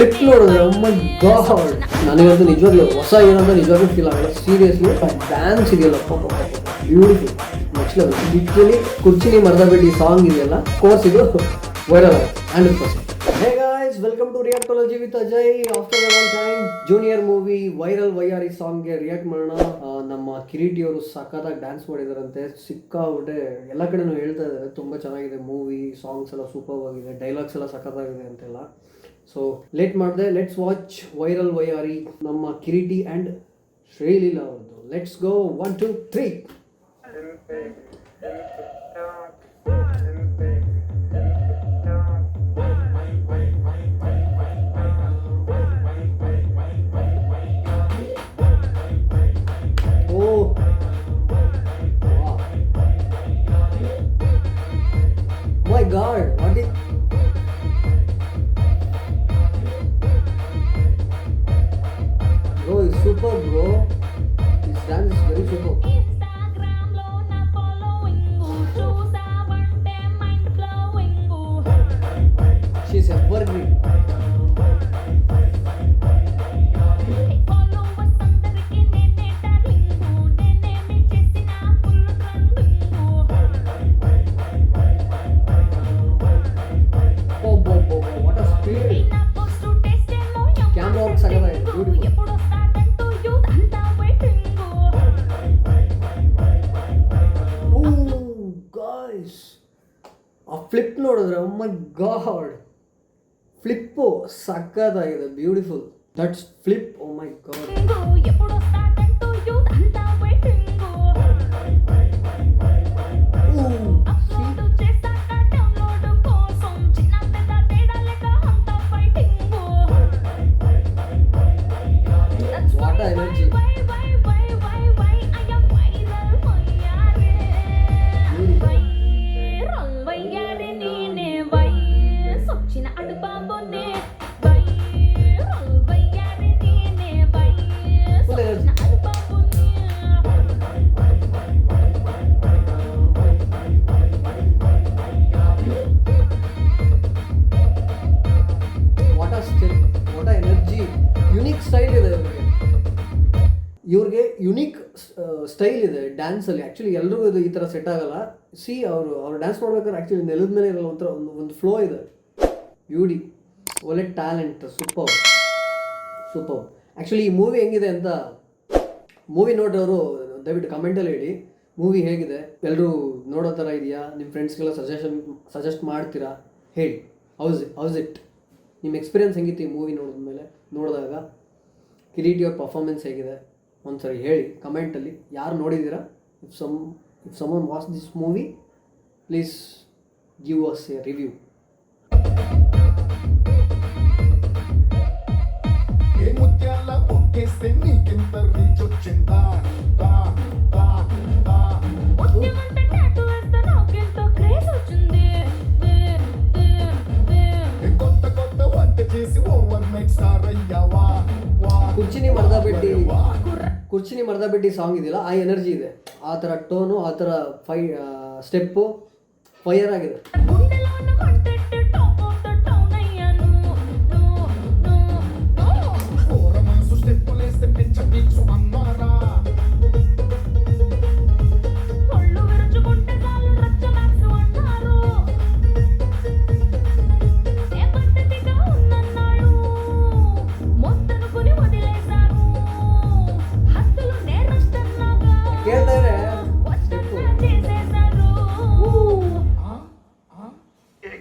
Flip ನೋಡಿದ್ರೆ ಮೈ god, ನನಗಂತೂ ನಿಜವಾಗ್ಲೂ ಹೊಸ ಏನಂತ ನಿಜವಾಗ್ಲೂ ಫೀಲ್ ಆಗಲ್ಲ. ಸೀರಿಯಸ್ಲಿ ಡ್ಯಾನ್ಸ್ ಇದೆಯಲ್ಲ ಬ್ಯೂಟಿಫುಲ್, ನೆಕ್ಸ್ಟ್ ಲೆವೆಲ್. ಲಿಟ್ರಲಿ ಕುರ್ಚಿನಿ ಮರದ ಬಿಟ್ಟು ಸಾಂಗ್ ಇದೆಯಲ್ಲ, ಕೋರ್ಸ್ ಇದು ವೈರಲ್ ಆಗುತ್ತೆ 100%. Hey guys, welcome to Reactology with Ajay. After a long time, junior movie viral ವೈಯಾರಿ ಸಾಂಗ್ಗೆ ರಿಯಾಕ್ಟ್ ಮಾಡೋಣ. ನಮ್ಮ ಕಿರೀಟಿ ಅವರು ಸಖತ್ತಾಗಿ ಡ್ಯಾನ್ಸ್ ಮಾಡಿದಾರಂತೆ, ಸಿಕ್ಕಾಬಿಟ್ಟೆ ಎಲ್ಲ ಕಡೆನೂ ಹೇಳ್ತಾ ಇದ್ದಾರೆ ತುಂಬ ಚೆನ್ನಾಗಿದೆ ಮೂವಿ, ಸಾಂಗ್ಸ್ ಎಲ್ಲ ಸೂಪರ್ ಆಗಿದೆ, ಡೈಲಾಗ್ಸ್ ಎಲ್ಲ ಸಖತ್ತಾಗಿದೆ ಅಂತೆಲ್ಲ. ಸೊ ಲೇಟ್ ಮಾಡಿದೆ, ಲೆಟ್ಸ್ ವಾಚ್ ವೈರಲ್ ವೈಯಾರಿ ನಮ್ಮ ಕಿರೀಟಿ ಆ್ಯಂಡ್ ಶ್ರೀಲೀಲಾ ಅವ್ರದ್ದು. Let's go 1 2 3. My God, what is... Bro, it's super, bro. This dance is very super. She's evergreen. Camera work sagada beautiful. Oh guys, ಆ flip ನೋಡಿದ್ರೆ oh my god, flip ಸಕ್ಕತ್ತಾಗಿದೆ, beautiful. That's flip, oh my god. What energy. Unique style ಇದೆ ಇವ್ರಿಗೆ unique style ಇದೆ ಡ್ಯಾನ್ಸಲ್ಲಿ. Actually ಎಲ್ರಿಗೂ ಇದು ಈ ಥರ ಸೆಟ್ ಆಗಲ್ಲ. ಸಿ ಅವ್ರು ಡ್ಯಾನ್ಸ್ ಮಾಡ್ಬೇಕಾದ್ರೆ ಆ್ಯಕ್ಚುಲಿ ನೆಲದ ಮೇಲೆ ಇರಲ್ಲ, ಒಂಥರ ಒಂದು ಫ್ಲೋ ಇದೆ. ಬ್ಯೂಟಿ, ಒಳ್ಳೆ ಟ್ಯಾಲೆಂಟ್, ಸೂಪರ್. ಆ್ಯಕ್ಚುಲಿ ಈ ಮೂವಿ ಹೆಂಗಿದೆ ಅಂತ ಮೂವಿ ನೋಡೋರು ದಯವಿಟ್ಟು ಕಮೆಂಟಲ್ಲಿ ಹೇಳಿ, ಮೂವಿ ಹೇಗಿದೆ, ಎಲ್ಲರೂ ನೋಡೋ ಥರ ಇದೆಯಾ, ನಿಮ್ಮ ಫ್ರೆಂಡ್ಸ್ಗೆಲ್ಲ ಸಜೆಸ್ಟ್ ಮಾಡ್ತೀರಾ, ಹೇಳಿ. ಹೌಸ್ ಇಟ್, ನಿಮ್ಮ ಎಕ್ಸ್ಪೀರಿಯನ್ಸ್ ಹೆಂಗಿತ್ತು ಈ ಮೂವಿ ನೋಡಿದಾಗ, ಕಿರೀಟಿ ಅವ್ರ ಪರ್ಫಾರ್ಮೆನ್ಸ್ ಹೇಗಿದೆ ಒಂದ್ಸರಿ ಹೇಳಿ ಕಮೆಂಟಲ್ಲಿ. ಯಾರು ನೋಡಿದ್ದೀರಾ, if someone watch this movie, please give us a review. ಕುರ್ಚಿನಿ ಮರದ ಬಿಟ್ಟು ಸಾಂಗ್ ಇದೆಯಲ್ಲ, ಆ ಎನರ್ಜಿ ಇದೆ, ಆ ಥರ ಟೋನು, ಆ ಥರ ಸ್ಟೆಪ್ಪು ಫೈರ್ ಆಗಿದೆ.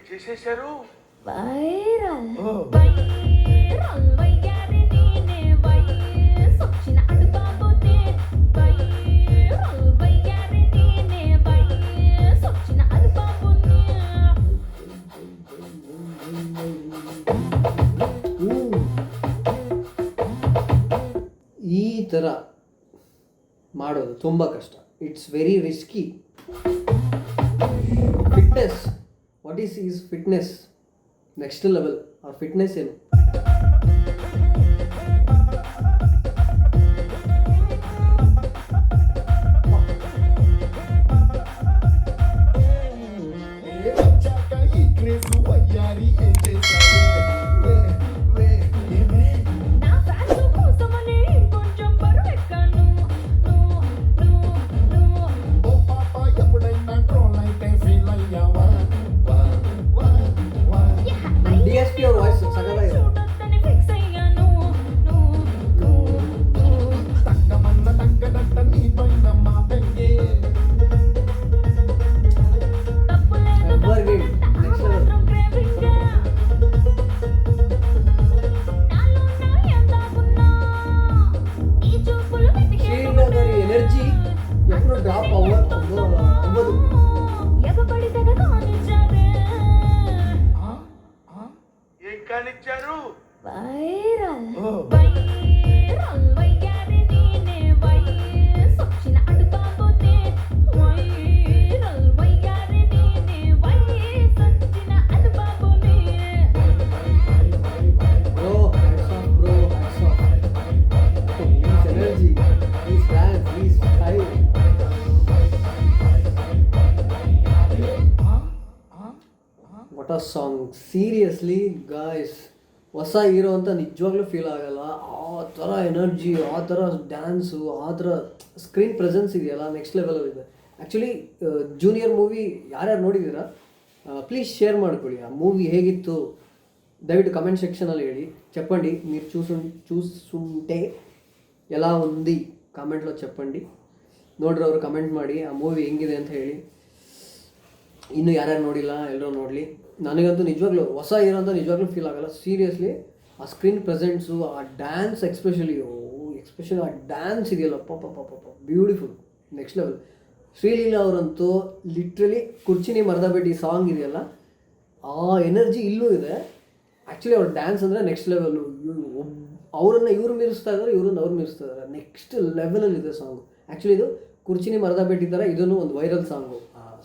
చేసేశారు వైరల్ వయ్యారి నీనే సొచ్చిన అడుబాబోతే వైరల్ వయ్యారి నీనే సొచ్చిన అడుబాబోతే. ಈ ಥರ ಮಾಡೋದು ತುಂಬ ಕಷ್ಟ. It's very risky. Fitness, what is fitness, next level. ಅವ್ರ ಫಿಟ್ನೆಸ್ ಏನು? కానిచ్చారు వైరల్ వైరల్ వయ్యారి నేనే వైరస్ వచ్చిన అడుపాపోతే వైరల్ వయ్యారి నేనే వైరస్ వచ్చిన అడుపాపోతే Bro, hats off, bro, hats off. His energy, his dance, his style. What a song. Seriously, guys. ಹೊಸ hero ಅಂತ ನಿಜವಾಗ್ಲೂ ಫೀಲ್ ಆಗಲ್ಲ. ಆ ಥರ ಎನರ್ಜಿ, ಆ ಥರ ಡ್ಯಾನ್ಸು, ಆ ಥರ ಸ್ಕ್ರೀನ್ ಪ್ರೆಸೆನ್ಸ್ ಇದೆಯಲ್ಲ ನೆಕ್ಸ್ಟ್ ಲೆವೆಲಲ್ಲಿದೆ. ಆ್ಯಕ್ಚುಲಿ ಜೂನಿಯರ್ ಮೂವಿ ಯಾರ್ಯಾರು ನೋಡಿದ್ದೀರಾ ప్లీజ్ షేర్ ಮಾಡ್ಕೊಳ್ಳಿ. ఆ మూవీ ಹೇಗಿತ್ತು దయವಿಟ್ಟು కమెంట్ సెక్షన్లో ಹೇಳಿ. చెప్పండి మీరు చూసుంటే ఎలా ఉంది కామెంట్లో చెప్పండి. ನೋಡ್ರವರು ಕಮೆಂಟ್ ಮಾಡಿ ಆ ಮೂವಿ ಹೆಂಗಿದೆ ಅಂತ ಹೇಳಿ. ಇನ್ನೂ ಯಾರ್ಯಾರು ನೋಡಿಲ್ಲ ಎಲ್ಲರೂ ನೋಡಲಿ. ನನಗಂತೂ ನಿಜವಾಗ್ಲೂ ಹೊಸ ಹೀರೋ ಅಂತ ನಿಜವಾಗ್ಲೂ ಫೀಲ್ ಆಗಲ್ಲ. ಸೀರಿಯಸ್ಲಿ ಆ ಸ್ಕ್ರೀನ್ ಪ್ರೆಸೆನ್ಸು, ಆ ಡ್ಯಾನ್ಸ್ ಎಕ್ಸ್ಪೆಷಲಿ ಆ ಡ್ಯಾನ್ಸ್ ಇದೆಯಲ್ಲ ಪಾಪ ಬ್ಯೂಟಿಫುಲ್, ನೆಕ್ಸ್ಟ್ ಲೆವೆಲ್. ಶ್ರೀಲೀಲಾ ಅವರಂತೂ ಲಿಟ್ರಲಿ ಕುರ್ಚಿನಿ ಮರದ ಬೆಟ್ಟಿ ಸಾಂಗ್ ಇದೆಯಲ್ಲ ಆ ಎನರ್ಜಿ ಇಲ್ಲೂ ಇದೆ. ಆ್ಯಕ್ಚುಲಿ ಅವ್ರ ಡ್ಯಾನ್ಸ್ ಅಂದರೆ ನೆಕ್ಸ್ಟ್ ಲೆವೆಲ್ಲು. ಅವರನ್ನು ಇವರು ಮೀರಿಸ್ತಾ ಇದ್ದಾರೆ, ಇವ್ರನ್ನ ಅವ್ರು ಮೀರಿಸ್ತಾ ಇದ್ದಾರೆ. Next ಲೆವೆಲಲ್ಲಿದೆ song. ಆ್ಯಕ್ಚುಲಿ ಇದು ಕುರ್ಚಿನಿ ಮರದ ಬೆಟ್ಟಿ ಥರ ಇದನ್ನು ಒಂದು ವೈರಲ್ ಸಾಂಗು.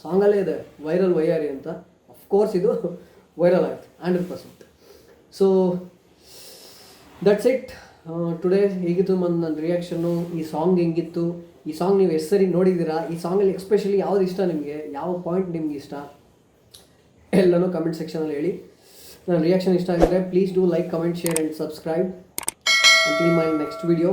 ಸಾಂಗಲ್ಲೇ ಇದೆ ವೈರಲ್ ವೈಯಾರಿ ಅಂತ. ಅಫ್ಕೋರ್ಸ್ ಇದು ವೈರಲ್ ಆಯಿತು 100%. So that's it today. ಹೇಗಿತ್ತು ನನ್ನ ರಿಯಾಕ್ಷನ್ನು, ಈ ಸಾಂಗ್ ಹೆಂಗಿತ್ತು, ಈ ಸಾಂಗ್ ನೀವು ಎಷ್ಟು ಸರಿ ನೋಡಿದ್ದೀರಾ, ಈ ಸಾಂಗಲ್ಲಿ ಎಕ್ಸ್ಪೆಷಲಿ ಯಾವ್ದು ಇಷ್ಟ ನಿಮಗೆ, ಯಾವ ಪಾಯಿಂಟ್ ನಿಮ್ಗೆ ಇಷ್ಟ ಎಲ್ಲನೂ ಕಮೆಂಟ್ ಸೆಕ್ಷನಲ್ಲಿ ಹೇಳಿ. ನನ್ನ ರಿಯಾಕ್ಷನ್ ಇಷ್ಟ ಆಗಿದ್ರೆ please do like, comment, share and subscribe. Until my next video.